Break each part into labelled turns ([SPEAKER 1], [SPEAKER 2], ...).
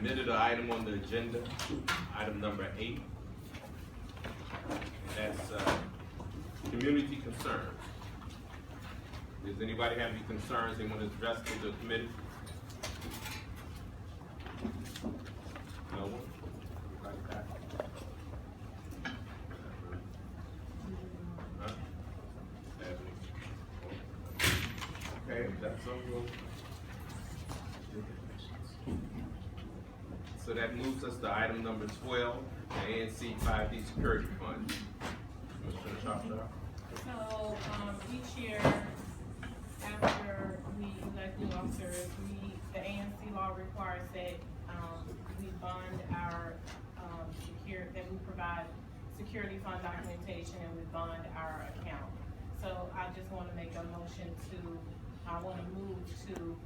[SPEAKER 1] omitted an item on the agenda, item number 8. That's community concerns. Does anybody have any concerns they want to address to the committee? No one? Everybody back? Huh? Okay, if that's so. So that moves us to item number 12, the ANC5D Security Fund. Commissioner Shropshire?
[SPEAKER 2] So, each year, after we elect new officers, the ANC law requires that, we fund our, that we provide security fund documentation and we fund our account. So I just wanna make a motion I wanna move to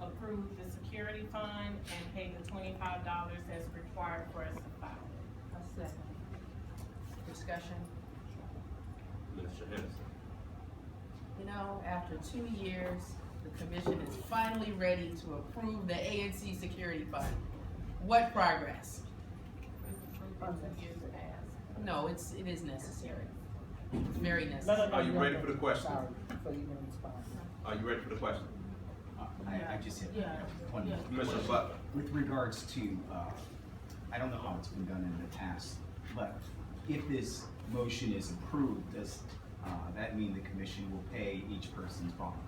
[SPEAKER 2] approve the security fund and pay the $25 that's required for us to file.
[SPEAKER 3] A second. Discussion.
[SPEAKER 1] Mr. Henderson?
[SPEAKER 3] You know, after 2 years, the commission is finally ready to approve the ANC security fund. What progress?
[SPEAKER 2] Years past.
[SPEAKER 3] No, it is necessary. It's very necessary.
[SPEAKER 1] Are you ready for the question?
[SPEAKER 4] Sorry, before you even respond.
[SPEAKER 1] Are you ready for the question?
[SPEAKER 5] I just have one.
[SPEAKER 2] Yeah.
[SPEAKER 1] Commissioner Butler?
[SPEAKER 5] With regards to, I don't know how it's been done in the past, but if this motion is approved, does that mean the commission will pay each person's bond?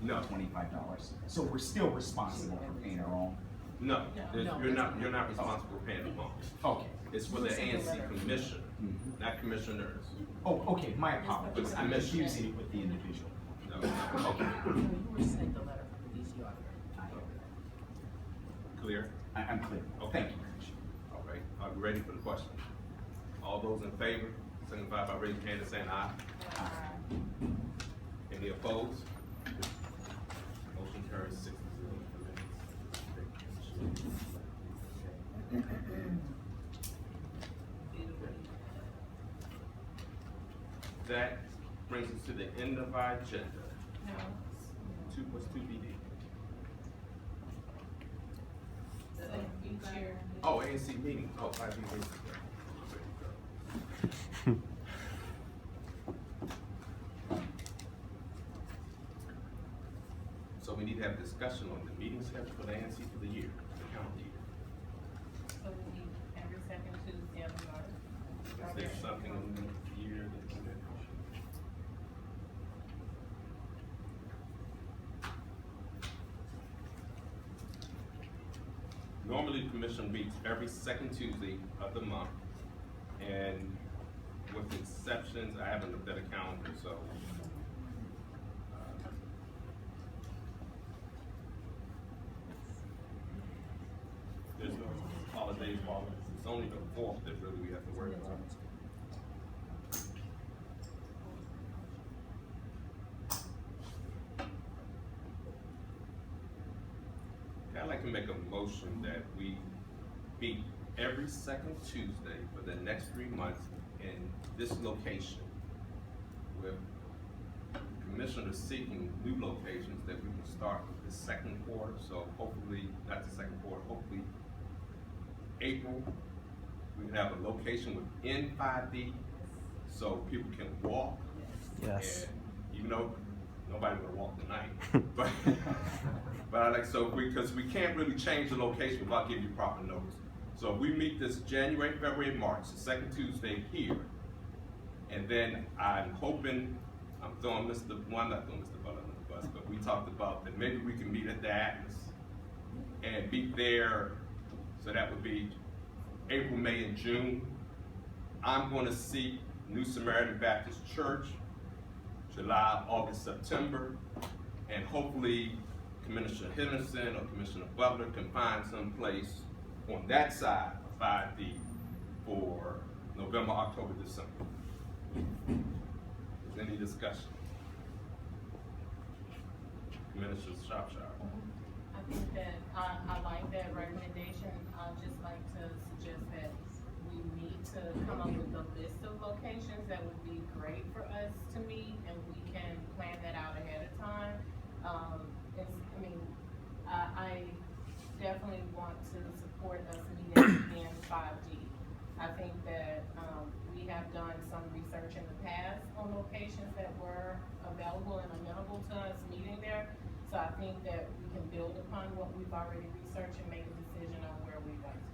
[SPEAKER 1] No.
[SPEAKER 5] $25. So we're still responsible for paying our own?
[SPEAKER 1] No,
[SPEAKER 3] No.
[SPEAKER 1] you're not responsible for paying the bond.
[SPEAKER 5] Okay.
[SPEAKER 1] It's for the ANC commission, not commissioners.
[SPEAKER 5] Oh, okay, my apologies. I'm
[SPEAKER 1] Commission.
[SPEAKER 5] confusing it with the individual.
[SPEAKER 1] No.
[SPEAKER 5] Okay.
[SPEAKER 3] Who sent the letter from the DC auditor?
[SPEAKER 1] Clear?
[SPEAKER 5] I'm clear.
[SPEAKER 1] Okay.
[SPEAKER 5] Thank you, Commissioner.
[SPEAKER 1] All right, are you ready for the question? All those in favor, signify by raising your hand and saying aye. Any opposed? Motion carries 6-0. That brings us to the end of our agenda.
[SPEAKER 2] No.
[SPEAKER 1] 2+2BD.
[SPEAKER 2] Each year.
[SPEAKER 1] Oh, ANC meeting. Oh, 5 meetings. So we need to have discussion on the meeting schedule for the ANC for the year, the calendar year.
[SPEAKER 2] So we meet every second Tuesday of the month.
[SPEAKER 1] Is there something in the year that normally the commission meets every second Tuesday of the month, and with exceptions, I haven't looked at a calendar, so. There's no holidays following. It's only the 4th that really we have to worry about. I'd like to make a motion that we meet every second Tuesday for the next 3 months in this location. With commissioners seeking new locations that we can start with the second quarter, so hopefully, not the second quarter, hopefully April, we can have a location within 5D so people can walk.
[SPEAKER 6] Yes.
[SPEAKER 1] And even though nobody would walk tonight, but I like, so because we can't really change the location without giving you proper notice. So we meet this January, February, March, the second Tuesday here. And then I'm hoping, I'm not throwing Mr. Butler under the bus, but we talked about that maybe we can meet at the Atlas and meet there. So that would be April, May, and June. I'm gonna seek New Samaritan Baptist Church, July, August, September, and hopefully Commissioner Henderson or Commissioner Butler can find some place on that side of 5D for November, October, December. Is there any discussion? Commissioner Shropshire.
[SPEAKER 2] I think that, I like that recommendation. I'd just like to suggest that we need to come up with a list of locations that would be great for us to meet, and we can plan that out ahead of time. I definitely want to support support us meeting ANC5D. I think that, we have done some research in the past on locations that were available and amenable to us meeting there. So I think that we can build upon what we've already researched and make a decision on where we'd like to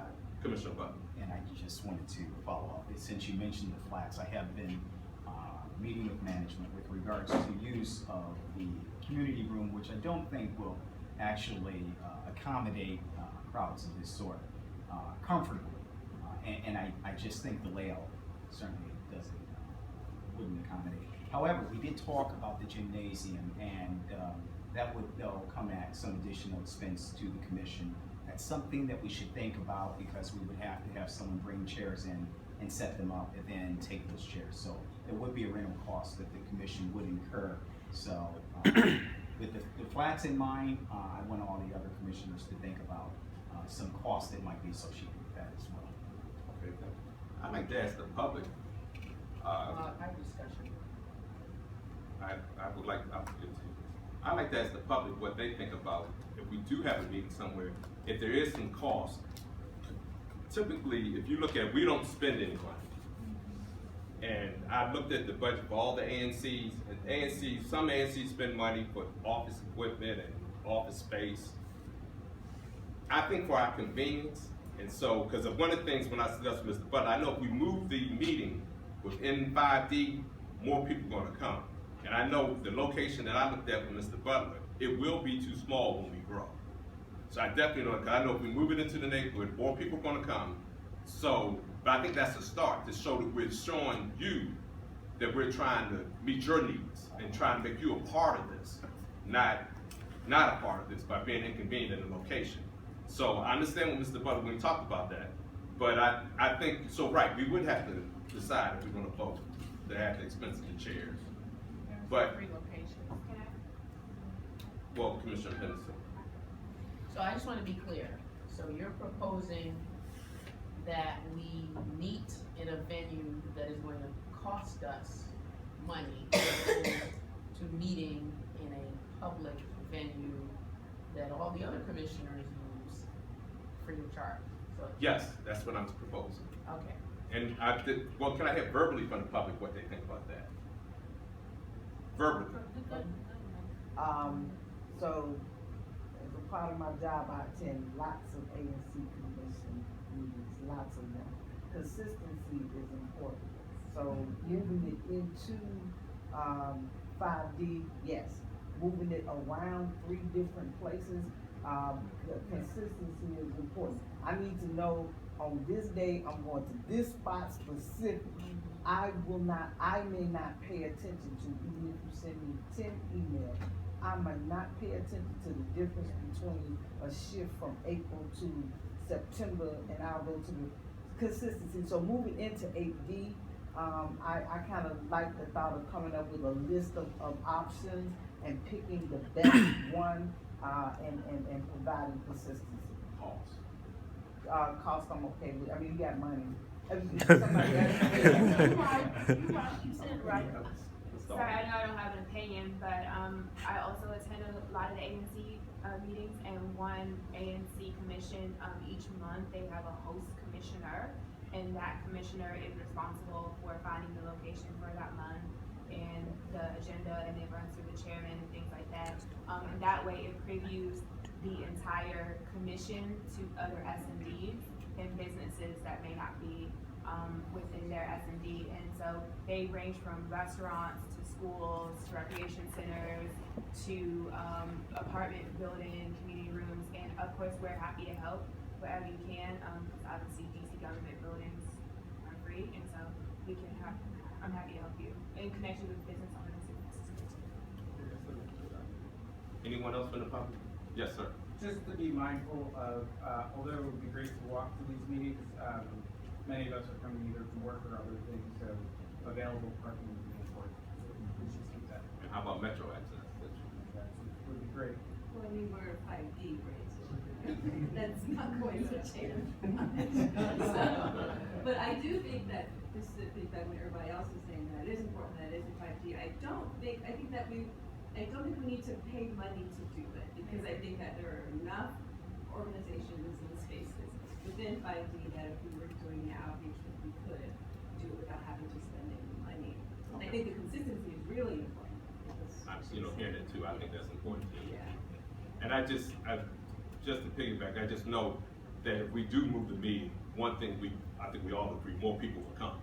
[SPEAKER 2] meet.
[SPEAKER 1] Commissioner Butler.
[SPEAKER 5] And I just wanted to follow up. Since you mentioned the flats, I have been meeting with management with regards to use of the community room, which I don't think will actually accommodate crowds of this sort comfortably. And I just think the layout certainly wouldn't accommodate. However, we did talk about the gymnasium, and that would come at some additional expense to the commission. That's something that we should think about, because we would have to have someone bring chairs in and set them up and then take those chairs. So there would be a rental cost that the commission would incur. So with the flats in mind, I want all the other commissioners to think about some costs that might be associated with that as well.
[SPEAKER 1] Okay. I'd like to ask the public,
[SPEAKER 3] Our discussion.
[SPEAKER 1] I'd like to ask the public what they think about if we do have a meeting somewhere, if there is some cost. Typically, if you look at, we don't spend any money. And I looked at the budget for all the ANCs, and some ANCs spend money for office equipment and office space. I think for our convenience, and so, because of one of the things when I discussed with Mr. Butler, I know if we move the meeting within 5D, more people are gonna come. And I know the location that I looked at with Mr. Butler, it will be too small when we grow. So I definitely know, because I know if we move it into the neighborhood, more people are gonna come. So, but I think that's a start to show that we're showing you that we're trying to meet your needs and trying to make you a part of this, not a part of this by being inconvenient in the location. So I understand what Mr. Butler, when we talked about that, but I think, so right, we would have to decide if we're gonna vote to have the expense of the chairs. But-
[SPEAKER 2] Three locations.
[SPEAKER 1] Well, Commissioner Henderson.
[SPEAKER 3] So I just want to be clear. So you're proposing that we meet in a venue that is going to cost us money as opposed to meeting in a public venue that all the other commissioners use free of charge. So,
[SPEAKER 1] Yes, that's what I'm proposing.
[SPEAKER 3] okay.
[SPEAKER 1] And well, can I have verbally from the public what they think about that? Verbally.
[SPEAKER 4] So, as a part of my job, I attend lots of ANC commission meetings, lots of them. Consistency is important. So, moving it into, 5D, yes. Moving it around 3 different places, the consistency is important. I need to know on this day, I'm going to this spot specifically. I may not pay attention to, even if you send me 10 emails, I might not pay attention to the difference between a shift from April to September, and I'll go to the consistency. So moving into 8D, I kind of like the thought of coming up with a list of options and picking the best one, and providing consistency. Cost I'm okay with, I mean, you got money. Somebody else-
[SPEAKER 6] You said it right. Sorry, I know I don't have an opinion, but I also attend a lot of the ANC meetings, and one ANC commission, each month they have a host commissioner, and that commissioner is responsible for finding the location for that month and the agenda, and it runs through the chairman and things like that. And that way it previews the entire commission to other S&Ds and businesses that may not be within their S&D. And so they range from restaurants to schools, to recreation centers, to apartment building, community rooms, and of course we're happy to help wherever you can, because obviously DC government buildings are free, and so I'm happy to help you and connect you with business owners if necessary.
[SPEAKER 1] Anyone else from the public? Yes, sir.
[SPEAKER 7] Just to be mindful of, although it would be great to walk to these meetings, many of us are coming either from work or other things, so available parking would be important. So please just keep that.
[SPEAKER 1] And how about Metro access?
[SPEAKER 7] That would be great.
[SPEAKER 8] Well, I mean, we're 5D, right, so that's not going to change. But I do think that, just to think that when everybody else is saying that it is important that it is a 5D, I don't think we need to pay money to do it, because I think that there are enough organizations ANC5D that if we were doing the outreach, that we could do it without having to spend any money. And I think the consistency is really important.
[SPEAKER 1] Hearing it too, I think that's important too.
[SPEAKER 8] Yeah.
[SPEAKER 1] And just to piggyback, I just know that if we do move the meeting, one thing I think we all agree, more people will come.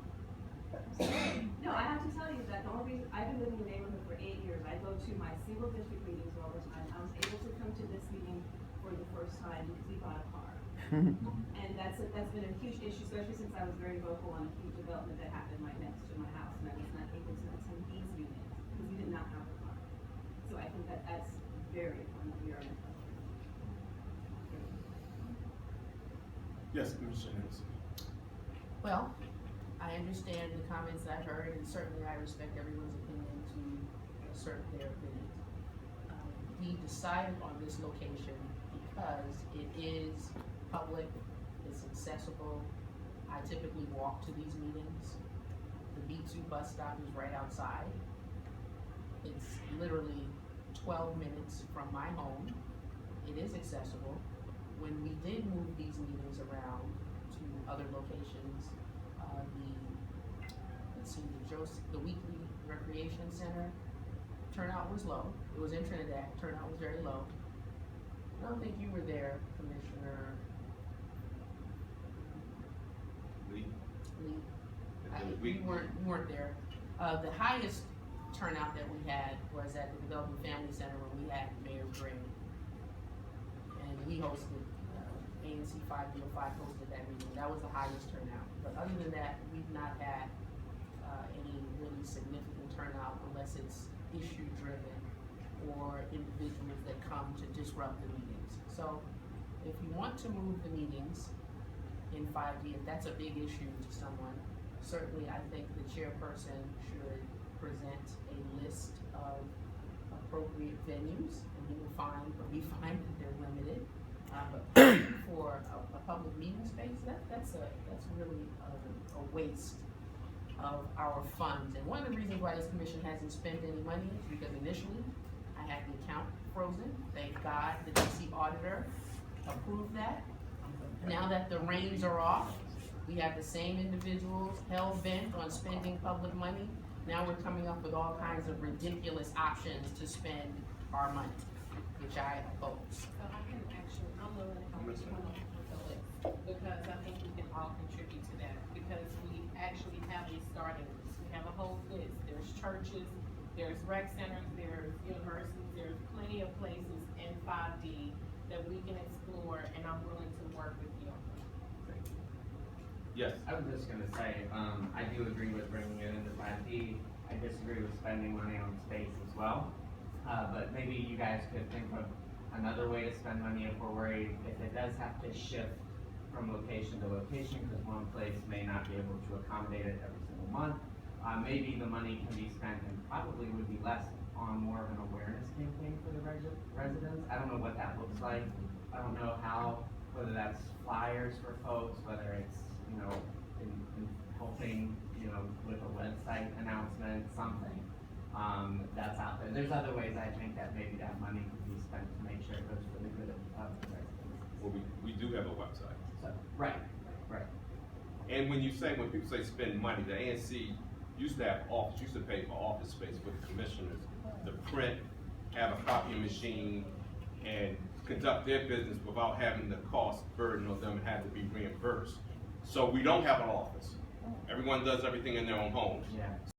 [SPEAKER 8] No, I have to tell you that the only reason, I've been living in the neighborhood for 8 years, I go to my single district meetings all the time. I was able to come to this meeting for the first time because we bought a car. And that's been a huge issue, especially since I was very vocal on a huge development that happened right next to my house, and I was not able to attend these meetings because we did not have a car. So I think that that's very important that we are in touch.
[SPEAKER 1] Yes, Commissioner Anderson.
[SPEAKER 3] Well, I understand the comments I've heard, and certainly I respect everyone's opinion to assert their opinion. We decided on this location because it is public, it's accessible. I typically walk to these meetings. The B2 bus stop is right outside. It's literally 12 minutes from my home. It is accessible. When we did move these meetings around to other locations, the weekly recreation center turnout was low. It was in Trinidad, turnout was very low. I don't think you were there, Commissioner
[SPEAKER 1] Lee?
[SPEAKER 3] Lee. You weren't there. The highest turnout that we had was at the Development Family Center when we had Mayor's Green. And we hosted, ANC5D hosted that meeting. That was the highest turnout. But other than that, we've not had any really significant turnout unless it's issue driven or individuals that come to disrupt the meetings. So if you want to move the meetings in 5D, if that's a big issue to someone, certainly I think the chairperson should present a list of appropriate venues, and you will find, or we find that they're limited. But for a public meeting space, that's really a waste of our funds. And one of the reasons why this commission hasn't spent any money is because initially I had the account frozen. Thank God the DC auditor approved that. Now that the reins are off, we have the same individuals hell bent on spending public money. Now we're coming up with all kinds of ridiculous options to spend our money, which I oppose.
[SPEAKER 2] So I can actually, I'm willing to come up with a list, because I think we can all contribute to that, because we actually have a starting list. We have a whole list. There's churches, there's rec centers, there's universities, there's plenty of places in 5D that we can explore, and I'm willing to work with you on that.
[SPEAKER 1] Yes.
[SPEAKER 9] I was just gonna say, I do agree with bringing it into 5D. I disagree with spending money on space as well. But maybe you guys could think of another way to spend money if we're worried, if it does have to shift from location to location, because one place may not be able to accommodate it every single month. Maybe the money can be spent and probably would be less on more of an awareness campaign for the residents. I don't know what that looks like. I don't know whether that's flyers for folks, whether it's, in helping, with a website announcement, something, that's out there. There's other ways I think that maybe that money could be spent to make sure it goes for the good of the residents.
[SPEAKER 1] Well, we do have a website.
[SPEAKER 9] So, right.
[SPEAKER 1] And when people say spend money, the ANC used to pay for office space for the commissioners to print, have a copying machine, and conduct their business without having the cost burden on them and have to be reimbursed. So we don't have an office. Everyone does everything in their own homes.
[SPEAKER 9] Yeah.